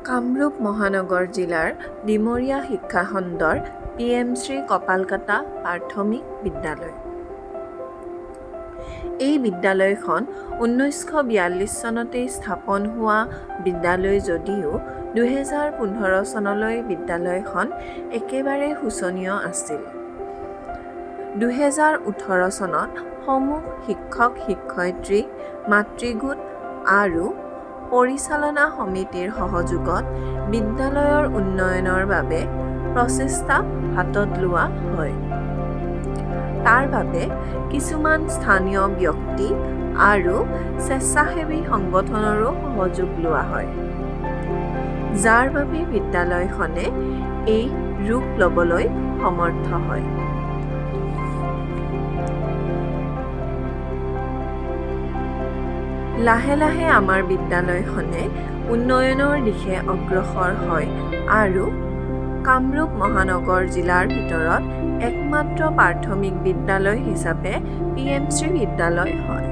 কামৰূপ মহানগৰ জিলাৰ ডিমৰীয়া শিক্ষাখণ্ডৰ PMশ্ৰী কপালকাটা প্ৰাথমিক বিদ্যালয়। এই বিদ্যালয়খন 1942 চনতেই স্থাপন হোৱা বিদ্যালয় যদিও 2015 চনলৈ বিদ্যালয়খন একেবাৰে শোচনীয় আছিল। 2018 চনত সমূহ শিক্ষক-শিক্ষয়িত্ৰী, মাতৃগোট আৰু পৰিচালনা সমিতিৰ সহযোগত বিদ্যালয়ৰ উন্নয়নৰ বাবে প্ৰচেষ্টা হাতত লোৱা হয়। তাৰ বাবে কিছুমান স্থানীয় ব্যক্তি আৰু স্বেচ্ছাসেৱী সংগঠনৰো সহযোগ লোৱা হয়, যাৰ বাবে বিদ্যালয়খনে এই ৰূপ ল'বলৈ সমৰ্থ হয়। লাহে লাহে আমাৰ বিদ্যালয়খনে উন্নয়নৰ দিশে অগ্ৰসৰ হয় আৰু কামৰূপ মহানগৰ জিলাৰ ভিতৰত একমাত্ৰ প্ৰাথমিক বিদ্যালয় হিচাপে PMশ্ৰী বিদ্যালয় হয়।